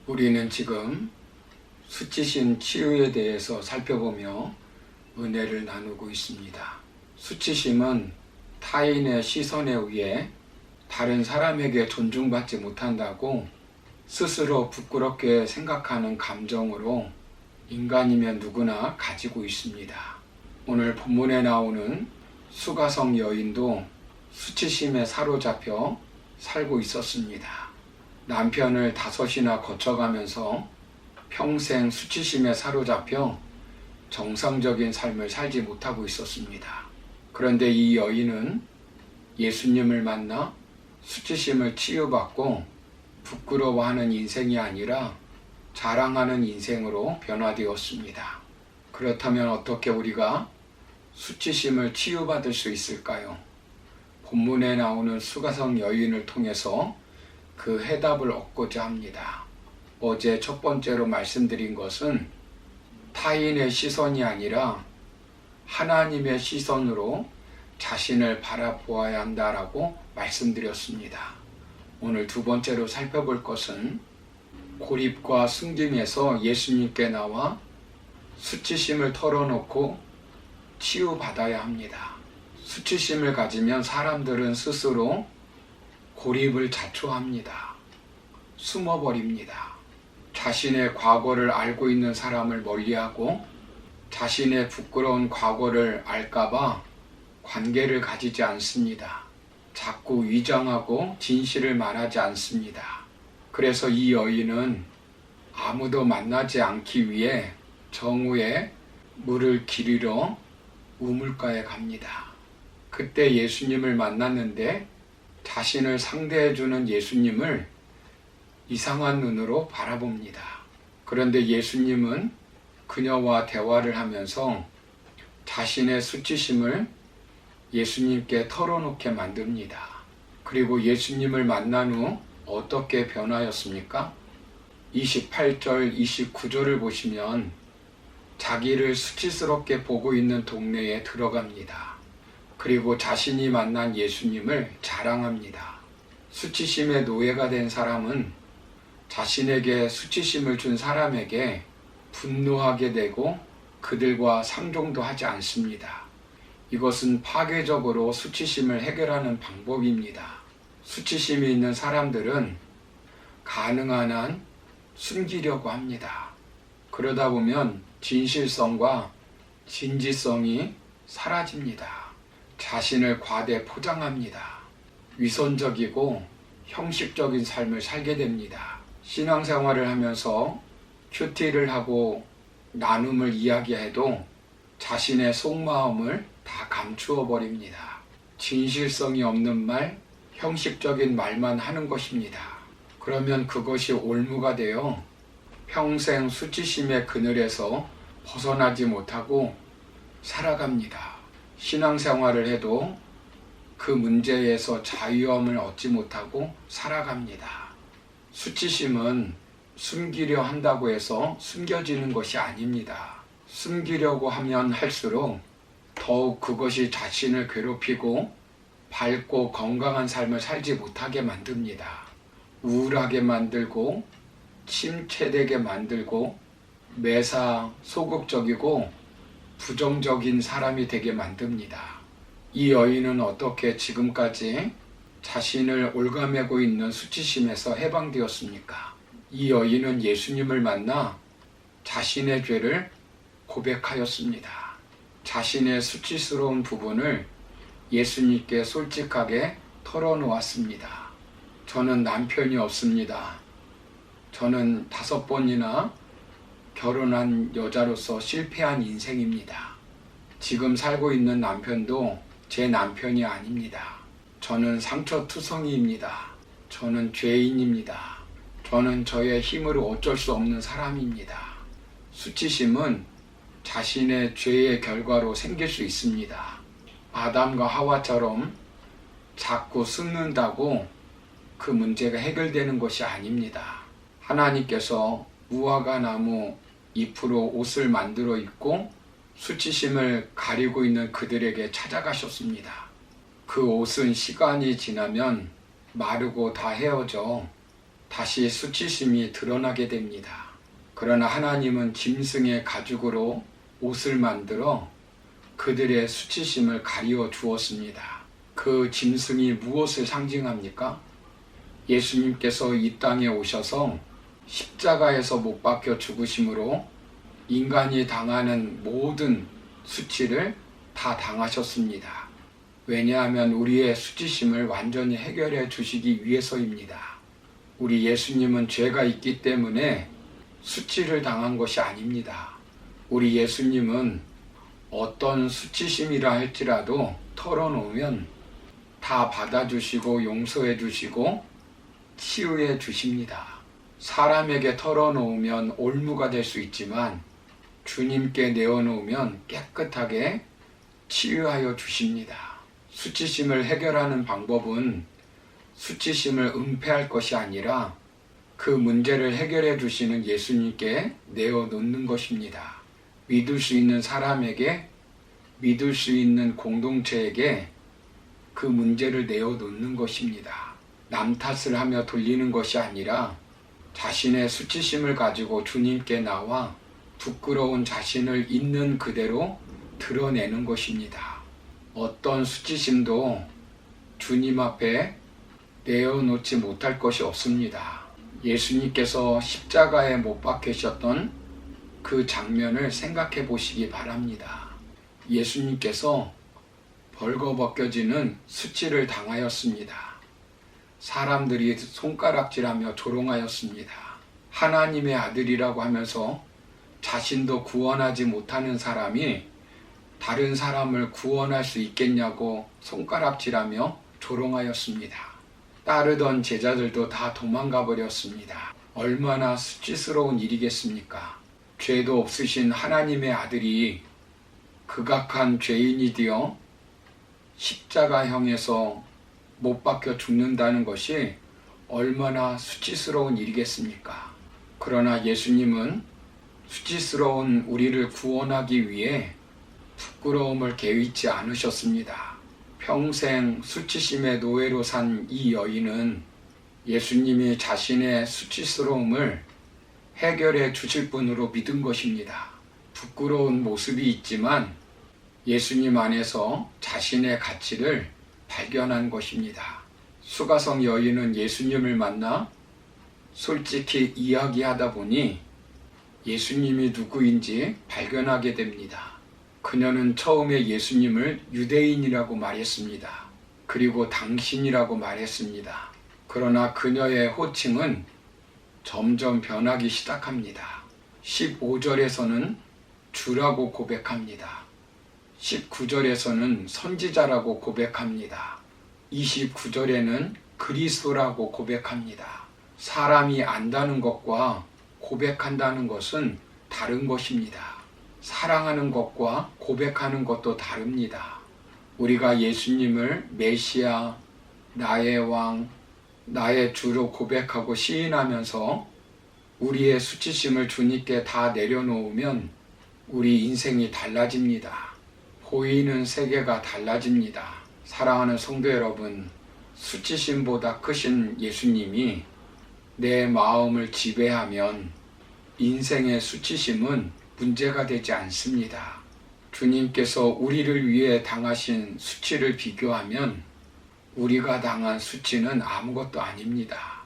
우리는 지금 수치심 치유에 대해서 살펴보며 은혜를 나누고 있습니다. 수치심은 타인의 시선에 의해 다른 사람에게 존중받지 못한다고 스스로 부끄럽게 생각하는 감정으로 인간이면 누구나 가지고 있습니다. 오늘 본문에 나오는 수가성 여인도 수치심에 사로잡혀 살고 있었습니다. 남편을 5이나 거쳐가면서 평생 수치심에 사로잡혀 정상적인 삶을 살지 못하고 있었습니다. 그런데 이 여인은 예수님을 만나 수치심을 치유받고 부끄러워하는 인생이 아니라 자랑하는 인생으로 변화되었습니다. 그렇다면 어떻게 우리가 수치심을 치유받을 수 있을까요? 본문에 나오는 수가성 여인을 통해서 그 해답을 얻고자 합니다. 어제 첫 번째로 말씀드린 것은 타인의 시선이 아니라 하나님의 시선으로 자신을 바라보아야 한다라고 말씀드렸습니다. 오늘 두 번째로 살펴볼 것은 고립과 숨김에서 예수님께 나와 수치심을 털어놓고 치유받아야 합니다. 수치심을 가지면 사람들은 스스로 고립을 자초합니다. 숨어버립니다. 자신의 과거를 알고 있는 사람을 멀리하고 자신의 부끄러운 과거를 알까봐 관계를 가지지 않습니다. 자꾸 위장하고 진실을 말하지 않습니다. 그래서 이 여인은 아무도 만나지 않기 위해 정오에 물을 기르러 우물가에 갑니다. 그때 예수님을 만났는데 자신을 상대해주는 예수님을 이상한 눈으로 바라봅니다. 그런데 예수님은 그녀와 대화를 하면서 자신의 수치심을 예수님께 털어놓게 만듭니다. 그리고 예수님을 만난 후 어떻게 변하였습니까? 28절, 29절을 보시면 자기를 수치스럽게 보고 있는 동네에 들어갑니다. 그리고 자신이 만난 예수님을 자랑합니다. 수치심의 노예가 된 사람은 자신에게 수치심을 준 사람에게 분노하게 되고 그들과 상종도 하지 않습니다. 이것은 파괴적으로 수치심을 해결하는 방법입니다. 수치심이 있는 사람들은 가능한 한 숨기려고 합니다. 그러다 보면 진실성과 진지성이 사라집니다. 자신을 과대 포장합니다. 위선적이고 형식적인 삶을 살게 됩니다. 신앙생활을 하면서 큐티를 하고 나눔을 이야기해도 자신의 속마음을 다 감추어 버립니다. 진실성이 없는 말, 형식적인 말만 하는 것입니다. 그러면 그것이 올무가 되어 평생 수치심의 그늘에서 벗어나지 못하고 살아갑니다. 신앙생활을 해도 그 문제에서 자유함을 얻지 못하고 살아갑니다. 수치심은 숨기려 한다고 해서 숨겨지는 것이 아닙니다. 숨기려고 하면 할수록 더욱 그것이 자신을 괴롭히고 밝고 건강한 삶을 살지 못하게 만듭니다. 우울하게 만들고 침체되게 만들고 매사 소극적이고 부정적인 사람이 되게 만듭니다. 이 여인은 어떻게 지금까지 자신을 올가매고 있는 수치심에서 해방되었습니까? 이 여인은 예수님을 만나 자신의 죄를 고백하였습니다. 자신의 수치스러운 부분을 예수님께 솔직하게 털어놓았습니다. 저는 남편이 없습니다. 저는 5번이나 결혼한 여자로서 실패한 인생입니다. 지금 살고 있는 남편도 제 남편이 아닙니다. 저는 상처투성이입니다. 저는 죄인입니다. 저는 저의 힘으로 어쩔 수 없는 사람입니다. 수치심은 자신의 죄의 결과로 생길 수 있습니다. 아담과 하와처럼 자꾸 숨는다고 그 문제가 해결되는 것이 아닙니다. 하나님께서 무화과 나무 잎으로 옷을 만들어 입고 수치심을 가리고 있는 그들에게 찾아가셨습니다. 그 옷은 시간이 지나면 마르고 다 헤어져 다시 수치심이 드러나게 됩니다. 그러나 하나님은 짐승의 가죽으로 옷을 만들어 그들의 수치심을 가리워 주었습니다. 그 짐승이 무엇을 상징합니까? 예수님께서 이 땅에 오셔서 십자가에서 못 박혀 죽으심으로 인간이 당하는 모든 수치를 다 당하셨습니다. 왜냐하면 우리의 수치심을 완전히 해결해 주시기 위해서입니다. 우리 예수님은 죄가 있기 때문에 수치를 당한 것이 아닙니다. 우리 예수님은 어떤 수치심이라 할지라도 털어놓으면 다 받아주시고 용서해 주시고 치유해 주십니다. 사람에게 털어놓으면 올무가 될 수 있지만 주님께 내어놓으면 깨끗하게 치유하여 주십니다. 수치심을 해결하는 방법은 수치심을 은폐할 것이 아니라 그 문제를 해결해 주시는 예수님께 내어놓는 것입니다. 믿을 수 있는 사람에게, 믿을 수 있는 공동체에게 그 문제를 내어놓는 것입니다. 남 탓을 하며 돌리는 것이 아니라 자신의 수치심을 가지고 주님께 나와 부끄러운 자신을 있는 그대로 드러내는 것입니다. 어떤 수치심도 주님 앞에 내어놓지 못할 것이 없습니다. 예수님께서 십자가에 못 박히셨던 그 장면을 생각해 보시기 바랍니다. 예수님께서 벌거벗겨지는 수치를 당하였습니다. 사람들이 손가락질하며 조롱하였습니다. 하나님의 아들이라고 하면서 자신도 구원하지 못하는 사람이 다른 사람을 구원할 수 있겠냐고 손가락질하며 조롱하였습니다. 따르던 제자들도 다 도망가 버렸습니다. 얼마나 수치스러운 일이겠습니까? 죄도 없으신 하나님의 아들이 극악한 죄인이 되어 십자가형에서 못 박혀 죽는다는 것이 얼마나 수치스러운 일이겠습니까? 그러나 예수님은 수치스러운 우리를 구원하기 위해 부끄러움을 개의치 않으셨습니다. 평생 수치심의 노예로 산 이 여인은 예수님이 자신의 수치스러움을 해결해 주실 분으로 믿은 것입니다. 부끄러운 모습이 있지만 예수님 안에서 자신의 가치를 발견한 것입니다. 수가성 여인은 예수님을 만나 솔직히 이야기하다 보니 예수님이 누구인지 발견하게 됩니다. 그녀는 처음에 예수님을 유대인이라고 말했습니다. 그리고 당신이라고 말했습니다. 그러나 그녀의 호칭은 점점 변하기 시작합니다. 15절에서는 주라고 고백합니다. 19절에서는 선지자라고 고백합니다. 29절에는 그리스도라고 고백합니다. 사람이 안다는 것과 고백한다는 것은 다른 것입니다. 사랑하는 것과 고백하는 것도 다릅니다. 우리가 예수님을 메시아, 나의 왕, 나의 주로 고백하고 시인하면서 우리의 수치심을 주님께 다 내려놓으면 우리 인생이 달라집니다. 보이는 세계가 달라집니다. 사랑하는 성도 여러분, 수치심보다 크신 예수님이 내 마음을 지배하면 인생의 수치심은 문제가 되지 않습니다. 주님께서 우리를 위해 당하신 수치를 비교하면 우리가 당한 수치는 아무것도 아닙니다.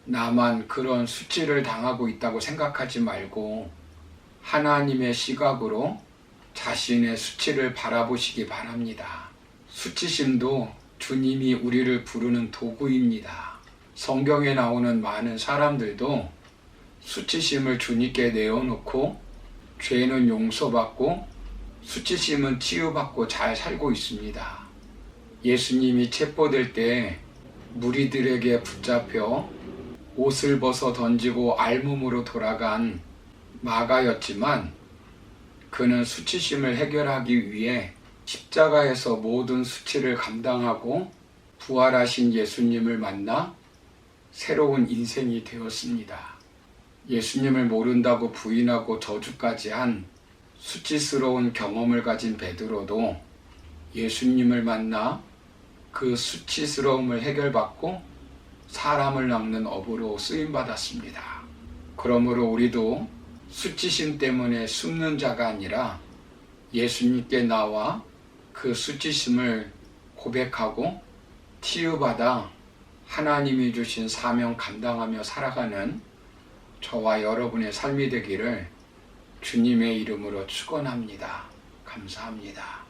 나만 그런 수치를 당하고 있다고 생각하지 말고 하나님의 시각으로 자신의 수치를 바라보시기 바랍니다. 수치심도 주님이 우리를 부르는 도구입니다. 성경에 나오는 많은 사람들도 수치심을 주님께 내어놓고 죄는 용서받고 수치심은 치유받고 잘 살고 있습니다. 예수님이 체포될 때 무리들에게 붙잡혀 옷을 벗어 던지고 알몸으로 돌아간 마가였지만 그는 수치심을 해결하기 위해 십자가에서 모든 수치를 감당하고 부활하신 예수님을 만나 새로운 인생이 되었습니다. 예수님을 모른다고 부인하고 저주까지 한 수치스러운 경험을 가진 베드로도 예수님을 만나 그 수치스러움을 해결받고 사람을 낚는 어부로 쓰임받았습니다. 그러므로 우리도 수치심 때문에 숨는 자가 아니라 예수님께 나와 그 수치심을 고백하고 치유받아 하나님이 주신 사명 감당하며 살아가는 저와 여러분의 삶이 되기를 주님의 이름으로 축원합니다. 감사합니다.